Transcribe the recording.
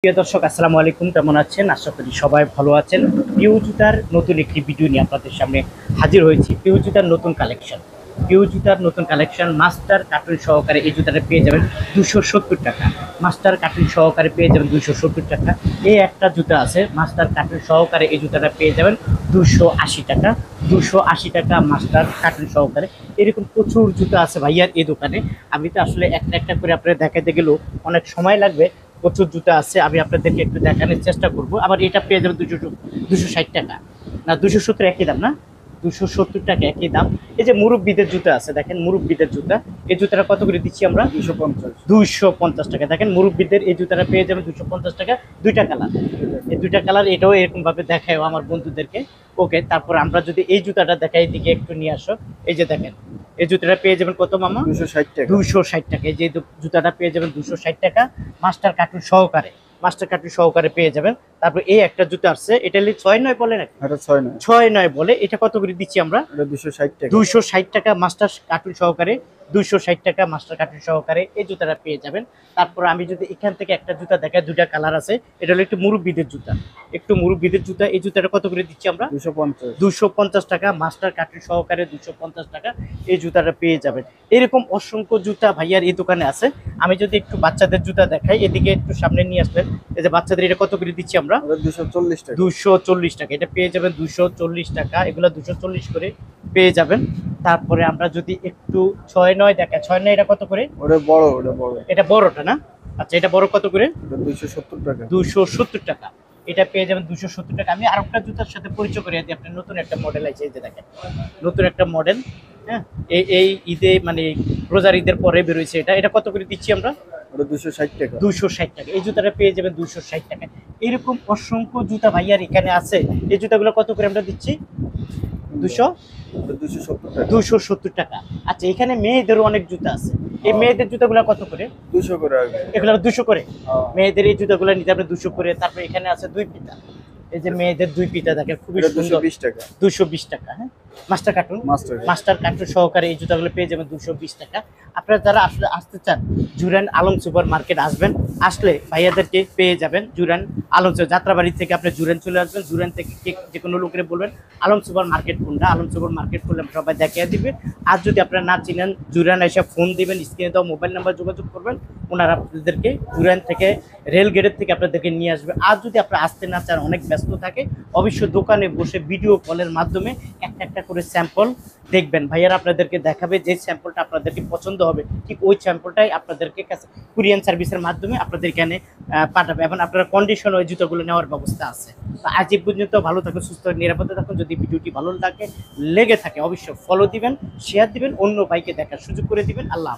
প্রিয় দর্শক আসসালামু আলাইকুম, কেমন আছেন? আশা করি সবাই ভালো আছেন। পিউ জুতার নতুন একটি ভিডিও নিয়ে আপনাদের সামনে হাজির হয়েছি। পিউ জুতার নতুন কালেকশন মাস্টার কার্টুন সহকারে এই জুতাটা পেয়ে যাবেন 270 টাকা। মাস্টার কার্টুন সহকারে পেয়ে যাবেন 270 টাকা। এই একটা জুতা আছে মাস্টার কার্টুন সহকারে, এই জুতাটা পেয়ে যাবেন 280 টাকা। 280 টাকা মাস্টার কার্টুন সহকারে। এরকম প্রচুর জুতা আছে ভাইয়ার এই দোকানে। আমি তো আসলে একটা একটা করে আপনাদের দেখাতে গেলেও অনেক সময় লাগবে। প্রচুর জুতা আছে, আমি আপনাদেরকে একটু দেখানোর চেষ্টা করব। আবার এটা পেয়ে যাবেন 260 টাকা, না 270 একই দাম, না 270 টাকা একই দাম। এই যে মুরব্বিদের জুতা আছে, দেখেন মুরব্বিদের জুতা। এই জুতাটা কত করে দিচ্ছি আমরা? 250 টাকা। দেখেন মুরব্বিদের এই জুতাটা পেয়ে যাবেন 250 টাকা। দুইটা কালার, এই দুইটা কালার। এটাও এরকম ভাবে দেখায় আমার বন্ধুদেরকে। ওকে, তারপর আমরা যদি এই জুতাটা দেখাই, দিকে একটু নিয়ে আসো। এই যে দেখেন এই জুতাটা পেয়ে যাবেন কত মামা? 260 টাকা। 260 টাকা। এই যে জুতাটা পেয়ে যাবেন 260 টাকা মাস্টার কার্টুন সহকারে। মাস্টার কার্টুন সহকারে পেয়ে যাবেন। তারপর এই একটা জুতা আসছে, এটা 6-9 বলে নাকি? এটা 6 না। 6-9 বলে। এটা কত করে দিচ্ছি আমরা? এটা 260 টাকা। 260 টাকা মাস্টার কার্টুন সহকারে। 260 টাকা মাস্টার কার্টুন সহকারে এই জুতাটা পেয়ে যাবেন। তারপর আমি যদি এখান থেকে একটা জুতা দেখাই, দুটা কালার আছে। এটা হলো একটু মুরব্বিদের জুতা, একটু মুরব্বিদের জুতা। এই জুতাটা কত করে দিচ্ছি আমরা? 250। 250 টাকা মাস্টার কার্টুন সহকারে। 250 টাকা এই জুতাটা পেয়ে যাবেন। এরকম অসংখ্য জুতা ভাইয়ার এই দোকানে আছে। আমি যদি একটু বাচ্চাদের জুতা দেখাই, এদিকে একটু সামনে নিয়ে আসবেন। এই যে বাচ্চাদের, এটা কত করে দিচ্ছি আমরা? এটা 240 টাকা। 240 টাকা। এটা পেয়ে যাবেন 240 টাকা। এগুলো 240 করে পেয়ে যাবেন। তারপরে আমরা যদি একটু 6-9 দেখাই, 6-9 এটা কত করে? ওটা বড়, ওটা বড়। এটা বড়টা না? আচ্ছা, এটা বড় কত করে? এটা 270 টাকা। 270 টাকা। এটা পেয়ে যাবেন 270 টাকা। আমি আরেকটা জুতার সাথে পরিচয় করিয়ে দিই আপনার। নতুন একটা মডেল আছে, এই যে দেখেন নতুন একটা মডেল। হ্যাঁ, এই ঈদে মানে রোজার ঈদের পরে বেরোয়েছে। এটা কত করে দিচ্ছি আমরা? ওটা 260 টাকা। 260 টাকা। এই জুতাটা পেয়ে যাবেন 260 টাকা। এরকম অসংখ্য জুতা ভাইয়ার এখানে আছে। এই জুতাগুলো কত করে আমরা দিচ্ছি? 270 টাকা। 270 টাকা। আচ্ছা, এখানে মেয়েদেরও অনেক জুতা আছে। এই মেয়েদের জুতাগুলো কত করে? 200 করে আগে। এগুলো 200 করে। হ্যাঁ। মেয়েদের এই জুতাগুলো নিতে আপনি 200 করে। তারপর এখানে আছে দুই পিতা। এই যে মেয়েদের দুই পিতা দেখেন, খুবই এটা সুন্দর। 220 টাকা। 220 টাকা। হ্যাঁ, মাস্টার কার্টুন সহকারে এই জুতাগুলো পেয়ে যাবেন 220 টাকা। আপনারা যারা আসলে আসতে চান, জুরান আলম সুপার মার্কেট আসবেন। আসলে ভাইয়াদেরকে পেয়ে যাবেন জুরান আলম সুপার। যাত্রাবাড়ি থেকে আপনি জুরান চলে আসবেন। জুরান থেকে যে কোনো লোকের বলবেন আলম সুপার মার্কেট কোনটা। আলম সুপার মার্কেট করলে সবাই দেখিয়ে দিবে। আর যদি আপনারা না চিনেন, জুরান এসে ফোন দিবেন, স্ক্রিনে দেওয়া মোবাইল নাম্বার যোগাযোগ করবেন। ওনারা আপনাদেরকে জুরান থেকে, রেল গেটের থেকে আপনাদেরকে নিয়ে আসবে। আর যদি আপনারা আসতে না চান, অনেক ব্যস্ত থাকে, অবশ্যই দোকানে বসে ভিডিও কলের মাধ্যমে একটা একটা করে স্যাম্পল দেখবেন। ভাইয়ারা আপনাদেরকে দেখাবে, যে স্যাম্পলটা আপনাদেরকে পছন্দ হবে ঠিক ওই স্যাম্পলটাই আপনাদেরকে কাছে কুরিয়ান সার্ভিসের মাধ্যমে আপনাদের এখানে পাঠাবে। এবং আপনারা কন্ডিশন ওই জুতোগুলো নেওয়ার ব্যবস্থা আছে। তো আজ এই পর্যন্ত। ভালো থাকুন, সুস্থ নিরাপদে থাকুন। যদি ভিডিওটি ভালো লেগে থাকে অবশ্যই ফলো দিবেন, শেয়ার দিবেন, অন্য ভাইকে দেখার সুযোগ করে দিবেন। আল্লাহ।